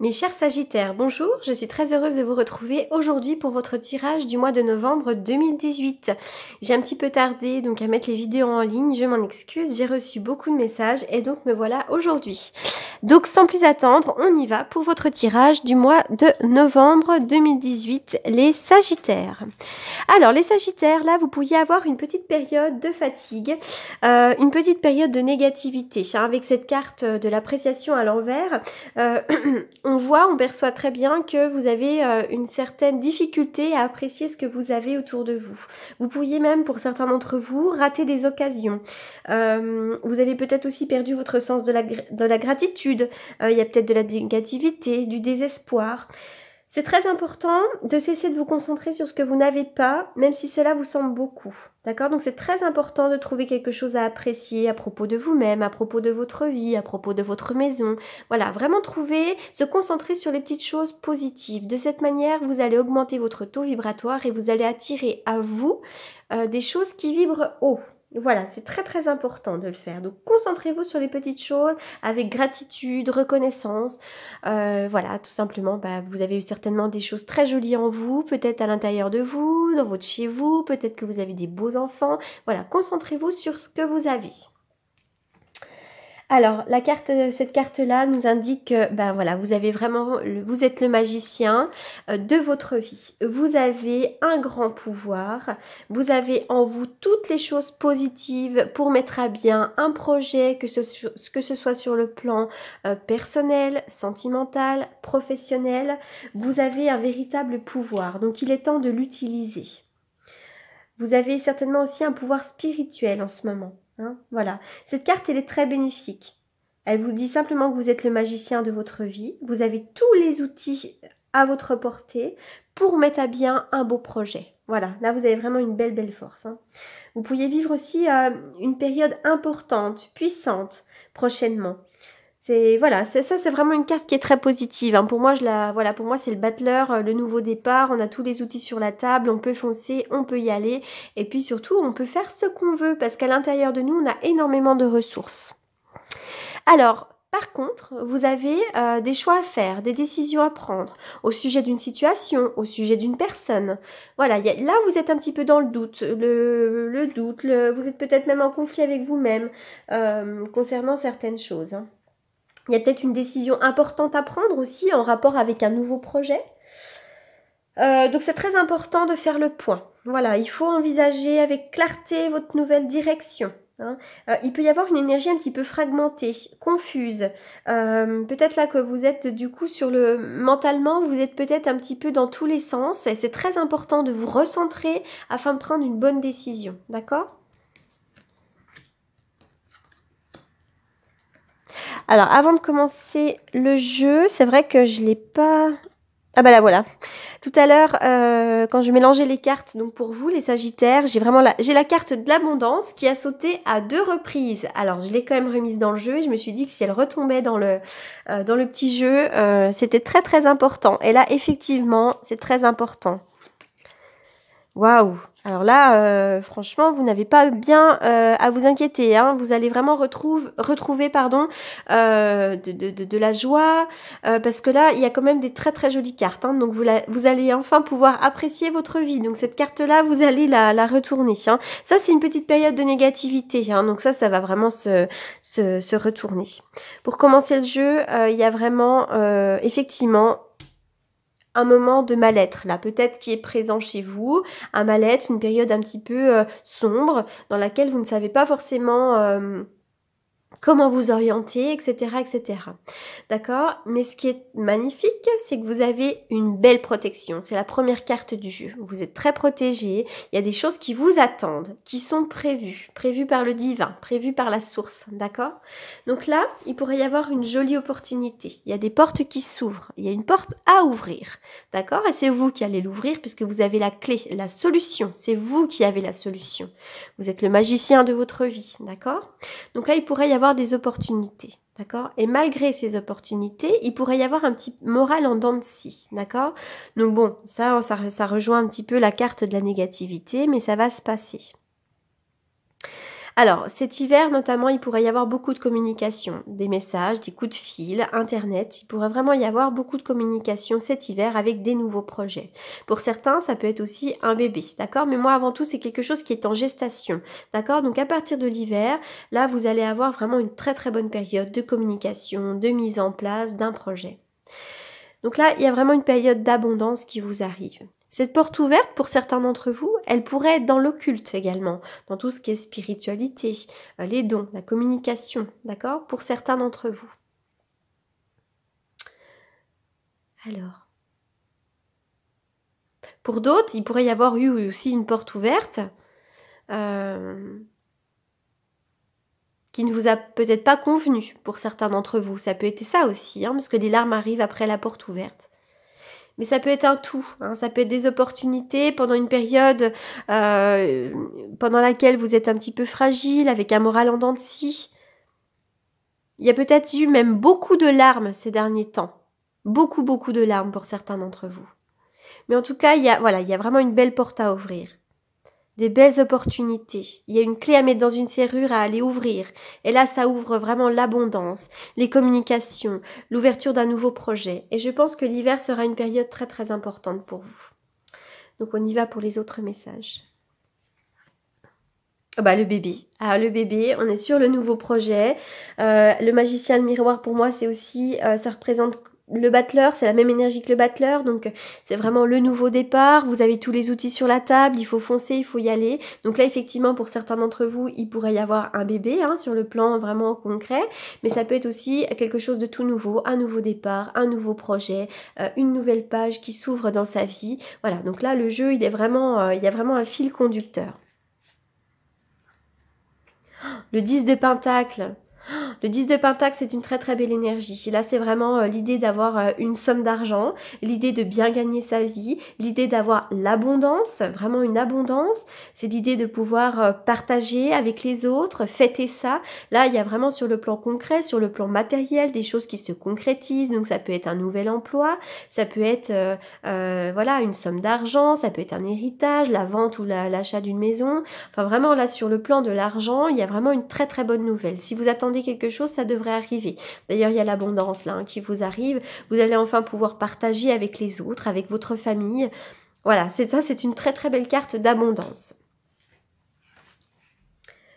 Mes chers Sagittaires, bonjour, je suis très heureuse de vous retrouver aujourd'hui pour votre tirage du mois de novembre 2018. J'ai un petit peu tardé donc à mettre les vidéos en ligne, je m'en excuse, j'ai reçu beaucoup de messages et donc me voilà aujourd'hui. Donc sans plus attendre, on y va pour votre tirage du mois de novembre 2018, les Sagittaires. Alors les Sagittaires, là vous pourriez avoir une petite période de fatigue, une petite période de négativité, avec cette carte de l'appréciation à l'envers. On perçoit très bien que vous avez une certaine difficulté à apprécier ce que vous avez autour de vous. Vous pourriez même, pour certains d'entre vous, rater des occasions. Vous avez peut-être aussi perdu votre sens de la gratitude. Il y a peut-être de la négativité, du désespoir. C'est très important de cesser de vous concentrer sur ce que vous n'avez pas, même si cela vous semble beaucoup. D'accord? Donc c'est très important de trouver quelque chose à apprécier à propos de vous-même, à propos de votre vie, à propos de votre maison. Voilà, vraiment se concentrer sur les petites choses positives. De cette manière, vous allez augmenter votre taux vibratoire et vous allez attirer à vous des choses qui vibrent haut. Voilà, c'est très très important de le faire. Donc concentrez-vous sur les petites choses avec gratitude, reconnaissance. Voilà, tout simplement, vous avez eu certainement des choses très jolies en vous, peut-être à l'intérieur de vous, dans votre chez vous, peut-être que vous avez des beaux enfants. Voilà, concentrez-vous sur ce que vous avez. Alors, cette carte-là nous indique que voilà, vous êtes le magicien de votre vie. Vous avez un grand pouvoir. Vous avez en vous toutes les choses positives pour mettre à bien un projet, que ce soit sur le plan personnel, sentimental, professionnel. Vous avez un véritable pouvoir. Donc, il est temps de l'utiliser. Vous avez certainement aussi un pouvoir spirituel en ce moment. Voilà. Cette carte, elle est très bénéfique. Elle vous dit simplement que vous êtes le magicien de votre vie. Vous avez tous les outils à votre portée pour mettre à bien un beau projet. Voilà, là vous avez vraiment une belle force. Vous pourriez vivre aussi une période importante, puissante, prochainement. C'est vraiment une carte qui est très positive. Pour moi, pour moi c'est le battleur, le nouveau départ. On a tous les outils sur la table, on peut foncer, on peut y aller. Et puis surtout, on peut faire ce qu'on veut parce qu'à l'intérieur de nous, on a énormément de ressources. Alors, par contre, vous avez des choix à faire, des décisions à prendre au sujet d'une situation, au sujet d'une personne. Voilà, là vous êtes un petit peu dans le doute, vous êtes peut-être même en conflit avec vous-même concernant certaines choses. Il y a peut-être une décision importante à prendre aussi en rapport avec un nouveau projet. Donc c'est très important de faire le point. Voilà, il faut envisager avec clarté votre nouvelle direction. Il peut y avoir une énergie un petit peu fragmentée, confuse. Peut-être là que vous êtes du coup mentalement, vous êtes peut-être un petit peu dans tous les sens. Et c'est très important de vous recentrer afin de prendre une bonne décision. D'accord ? Alors, avant de commencer le jeu, c'est vrai que je ne l'ai pas... Ah là, voilà. Tout à l'heure, quand je mélangeais les cartes, donc pour vous, les Sagittaires, j'ai la carte de l'abondance qui a sauté à 2 reprises. Alors, je l'ai quand même remise dans le jeu et je me suis dit que si elle retombait dans le petit jeu, c'était très très important. Et là, effectivement, c'est très important. Waouh! Alors là, franchement, vous n'avez pas bien à vous inquiéter. Vous allez vraiment retrouver de la joie parce que là, il y a quand même des très très jolies cartes. Donc vous allez enfin pouvoir apprécier votre vie. Donc cette carte-là, vous allez la retourner. Ça, c'est une petite période de négativité. Donc ça va vraiment se retourner. Pour commencer le jeu, il y a vraiment effectivement un moment de mal-être, là, peut-être qui est présent chez vous, un mal-être, une période un petit peu sombre, dans laquelle vous ne savez pas forcément comment vous orienter, etc., etc. D'accord? Mais ce qui est magnifique, c'est que vous avez une belle protection. C'est la première carte du jeu. Vous êtes très protégé. Il y a des choses qui vous attendent, qui sont prévues par le divin, prévues par la source. D'accord? Donc là, il pourrait y avoir une jolie opportunité. Il y a des portes qui s'ouvrent. Il y a une porte à ouvrir. D'accord? Et c'est vous qui allez l'ouvrir puisque vous avez la clé, la solution. C'est vous qui avez la solution. Vous êtes le magicien de votre vie. D'accord? Donc là, il pourrait y avoir des opportunités, d'accord? Et malgré ces opportunités, il pourrait y avoir un petit moral en dents de scie, d'accord? Donc bon, ça rejoint un petit peu la carte de la négativité, mais ça va se passer. Alors, cet hiver, notamment, il pourrait y avoir beaucoup de communication, des messages, des coups de fil, Internet. Il pourrait vraiment y avoir beaucoup de communication cet hiver avec des nouveaux projets. Pour certains, ça peut être aussi un bébé, d'accord? Mais moi, avant tout, c'est quelque chose qui est en gestation, d'accord? Donc, à partir de l'hiver, là, vous allez avoir vraiment une très très bonne période de communication, de mise en place d'un projet. Donc là, il y a vraiment une période d'abondance qui vous arrive. Cette porte ouverte, pour certains d'entre vous, elle pourrait être dans l'occulte également, dans tout ce qui est spiritualité, les dons, la communication, d'accord? Pour certains d'entre vous. Alors, pour d'autres, il pourrait y avoir eu aussi une porte ouverte qui ne vous a peut-être pas convenu pour certains d'entre vous. Ça peut être ça aussi, hein, parce que les larmes arrivent après la porte ouverte. Mais ça peut être un tout, hein, ça peut être des opportunités pendant une période pendant laquelle vous êtes un petit peu fragile, avec un moral en dents de scie. Il y a peut-être eu même beaucoup de larmes ces derniers temps. Beaucoup de larmes pour certains d'entre vous. Mais en tout cas, il y a vraiment une belle porte à ouvrir. Des belles opportunités. Il y a une clé à mettre dans une serrure à aller ouvrir. Et là, ça ouvre vraiment l'abondance, les communications, l'ouverture d'un nouveau projet. Et je pense que l'hiver sera une période très très importante pour vous. Donc on y va pour les autres messages. Le bébé. Ah, le bébé, on est sur le nouveau projet. Le magicien, le miroir, pour moi, c'est aussi, ça représente le battleur, c'est la même énergie que le battleur, donc c'est vraiment le nouveau départ. Vous avez tous les outils sur la table, il faut foncer, il faut y aller. Donc là, effectivement, pour certains d'entre vous, il pourrait y avoir un bébé, hein, sur le plan vraiment concret, mais ça peut être aussi quelque chose de tout nouveau, un nouveau départ, un nouveau projet, une nouvelle page qui s'ouvre dans sa vie. Voilà, donc là, le jeu, il y a vraiment un fil conducteur. Le 10 de Pentacle. Le 10 de Pentacle, c'est une très très belle énergie. Là, c'est vraiment l'idée d'avoir une somme d'argent, l'idée de bien gagner sa vie, l'idée d'avoir l'abondance, vraiment une abondance. C'est l'idée de pouvoir partager avec les autres, fêter ça. Là, il y a vraiment sur le plan concret, sur le plan matériel, des choses qui se concrétisent. Donc, ça peut être un nouvel emploi, ça peut être une somme d'argent, ça peut être un héritage, la vente ou l'achat d'une maison. Enfin, vraiment, là, sur le plan de l'argent, il y a vraiment une très très bonne nouvelle. Si vous attendez quelque chose, ça devrait arriver. D'ailleurs, il y a l'abondance là, hein, qui vous arrive. Vous allez enfin pouvoir partager avec les autres, avec votre famille. Voilà, c'est ça, c'est une très très belle carte d'abondance.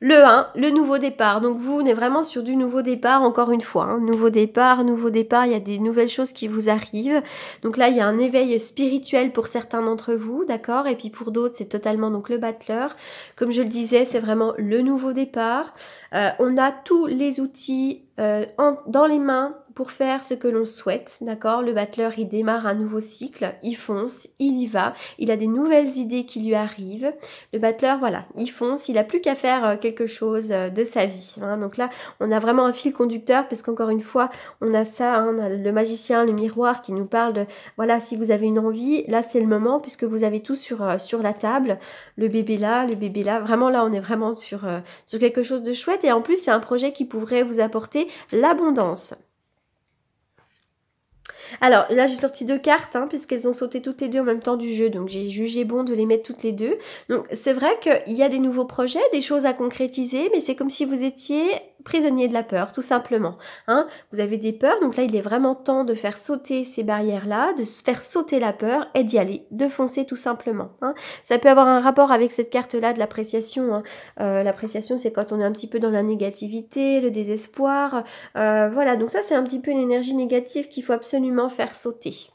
Le 1, le nouveau départ. Donc vous, on est vraiment sur du nouveau départ, encore une fois. Hein. Nouveau départ, il y a des nouvelles choses qui vous arrivent. Donc là, il y a un éveil spirituel pour certains d'entre vous, d'accord? Et puis pour d'autres, c'est totalement donc le battleur. Comme je le disais, c'est vraiment le nouveau départ. On a tous les outils dans les mains pour faire ce que l'on souhaite, d'accord? Le battleur, il démarre un nouveau cycle, il fonce, il y va, il a des nouvelles idées qui lui arrivent. Le battleur, voilà, il fonce, il n'a plus qu'à faire quelque chose de sa vie. Hein. Donc là, on a vraiment un fil conducteur, parce qu'encore une fois, on a ça, hein, on a le magicien, le miroir qui nous parle de, voilà, si vous avez une envie, là c'est le moment, puisque vous avez tout sur la table, le bébé là, vraiment là, on est vraiment sur quelque chose de chouette, et en plus, c'est un projet qui pourrait vous apporter l'abondance. Alors là j'ai sorti 2 cartes puisqu'elles ont sauté toutes les deux en même temps du jeu, donc j'ai jugé bon de les mettre toutes les deux. Donc c'est vrai qu'il y a des nouveaux projets, des choses à concrétiser, mais c'est comme si vous étiez prisonnier de la peur, tout simplement. Vous avez des peurs, donc là il est vraiment temps de faire sauter ces barrières-là, de faire sauter la peur et d'y aller, de foncer tout simplement. Ça peut avoir un rapport avec cette carte-là de l'appréciation. L'appréciation, c'est quand on est un petit peu dans la négativité, le désespoir. Voilà, donc ça c'est un petit peu une énergie négative qu'il faut absolument faire sauter.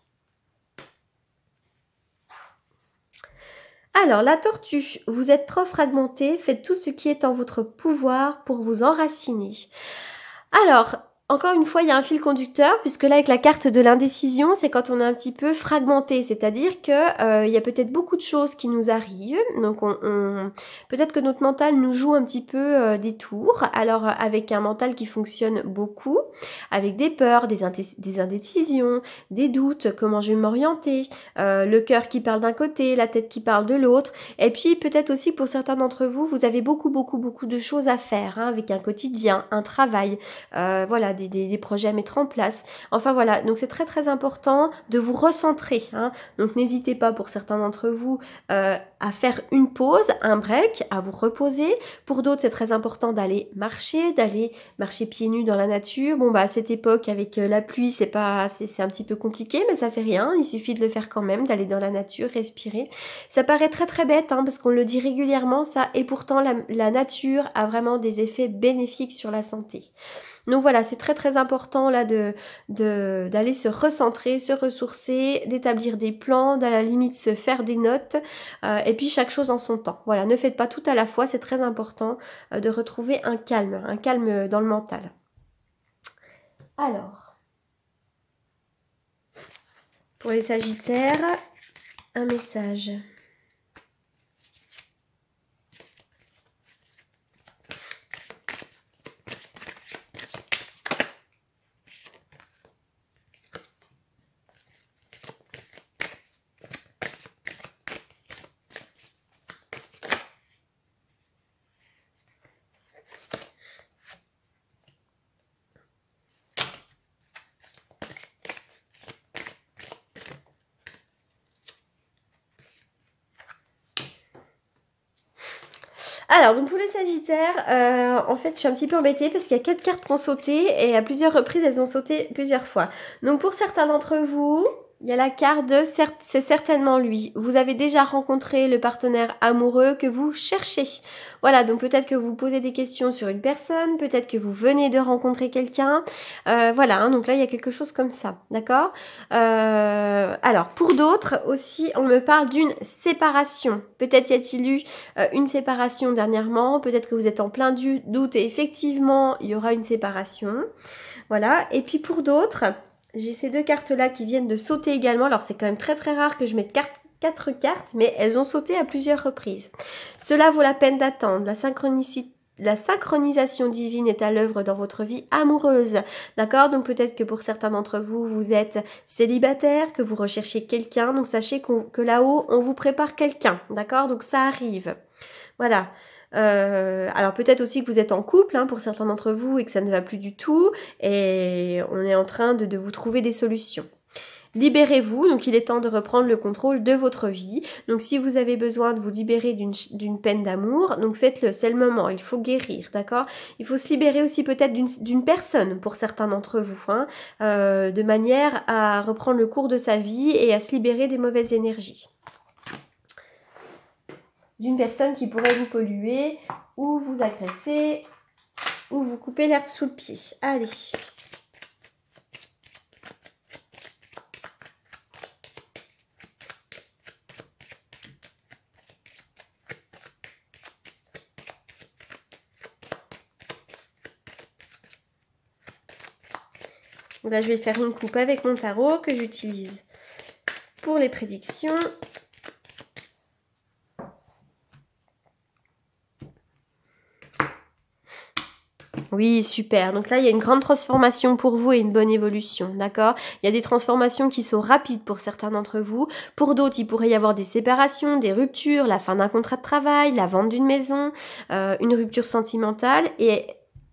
Alors, la tortue, vous êtes trop fragmenté, faites tout ce qui est en votre pouvoir pour vous enraciner. Alors, encore une fois, il y a un fil conducteur, puisque là, avec la carte de l'indécision, c'est quand on est un petit peu fragmenté, c'est-à-dire que il y a peut-être beaucoup de choses qui nous arrivent, donc peut-être que notre mental nous joue un petit peu des tours, alors avec un mental qui fonctionne beaucoup, avec des peurs, des indécisions, des doutes, comment je vais m'orienter, le cœur qui parle d'un côté, la tête qui parle de l'autre, et puis peut-être aussi pour certains d'entre vous, vous avez beaucoup de choses à faire, avec un quotidien, un travail, voilà, des projets à mettre en place. Enfin voilà, donc c'est très très important de vous recentrer. Hein. Donc n'hésitez pas pour certains d'entre vous à faire une pause, un break, à vous reposer. Pour d'autres, c'est très important d'aller marcher pieds nus dans la nature. Bon, bah à cette époque, avec la pluie, c'est un petit peu compliqué, mais ça fait rien. Il suffit de le faire quand même, d'aller dans la nature, respirer. Ça paraît très très bête, hein, parce qu'on le dit régulièrement, ça, et pourtant la nature a vraiment des effets bénéfiques sur la santé. Donc voilà, c'est très très important là d'aller se recentrer, se ressourcer, d'établir des plans, à la limite se faire des notes, et puis chaque chose en son temps. Voilà, ne faites pas tout à la fois, c'est très important de retrouver un calme dans le mental. Alors, pour les Sagittaires, un message. Alors, donc pour les Sagittaires, en fait, je suis un petit peu embêtée parce qu'il y a 4 cartes qui ont sauté et à plusieurs reprises, elles ont sauté plusieurs fois. Donc pour certains d'entre vous, il y a la carte de c'est certainement lui. Vous avez déjà rencontré le partenaire amoureux que vous cherchez. Voilà, donc peut-être que vous posez des questions sur une personne, peut-être que vous venez de rencontrer quelqu'un. Voilà, hein, donc là, il y a quelque chose comme ça, d'accord alors, pour d'autres aussi, on me parle d'une séparation. Peut-être y a-t-il eu une séparation dernièrement, peut-être que vous êtes en plein doute et effectivement, il y aura une séparation. Voilà, et puis pour d'autres... J'ai ces 2 cartes-là qui viennent de sauter également. Alors, c'est quand même très très rare que je mette 4 cartes, mais elles ont sauté à plusieurs reprises. Cela vaut la peine d'attendre. La synchronisation divine est à l'œuvre dans votre vie amoureuse. D'accord? Donc, peut-être que pour certains d'entre vous, vous êtes célibataire, que vous recherchez quelqu'un. Donc, sachez que là-haut, on vous prépare quelqu'un. D'accord? Donc, ça arrive. Voilà. Alors peut-être aussi que vous êtes en couple hein, pour certains d'entre vous et que ça ne va plus du tout et on est en train de vous trouver des solutions. Libérez-vous, donc il est temps de reprendre le contrôle de votre vie. Donc si vous avez besoin de vous libérer d'une peine d'amour, donc faites-le, c'est le moment, il faut guérir, d'accord? Il faut se libérer aussi peut-être d'une personne pour certains d'entre vous, hein, de manière à reprendre le cours de sa vie et à se libérer des mauvaises énergies. D'une personne qui pourrait vous polluer, ou vous agresser, ou vous couper l'herbe sous le pied. Allez. Là, je vais faire une coupe avec mon tarot que j'utilise pour les prédictions. Oui, super. Donc là, il y a une grande transformation pour vous et une bonne évolution, d'accord? Il y a des transformations qui sont rapides pour certains d'entre vous. Pour d'autres, il pourrait y avoir des séparations, des ruptures, la fin d'un contrat de travail, la vente d'une maison, une rupture sentimentale et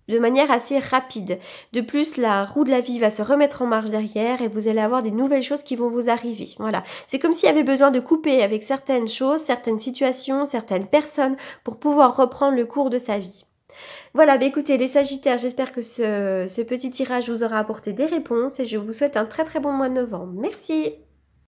de manière assez rapide. De plus, la roue de la vie va se remettre en marche derrière et vous allez avoir des nouvelles choses qui vont vous arriver. Voilà. C'est comme s'il y avait besoin de couper avec certaines choses, certaines situations, certaines personnes pour pouvoir reprendre le cours de sa vie. Voilà, bah écoutez les Sagittaires, j'espère que ce petit tirage vous aura apporté des réponses et je vous souhaite un très très bon mois de novembre. Merci!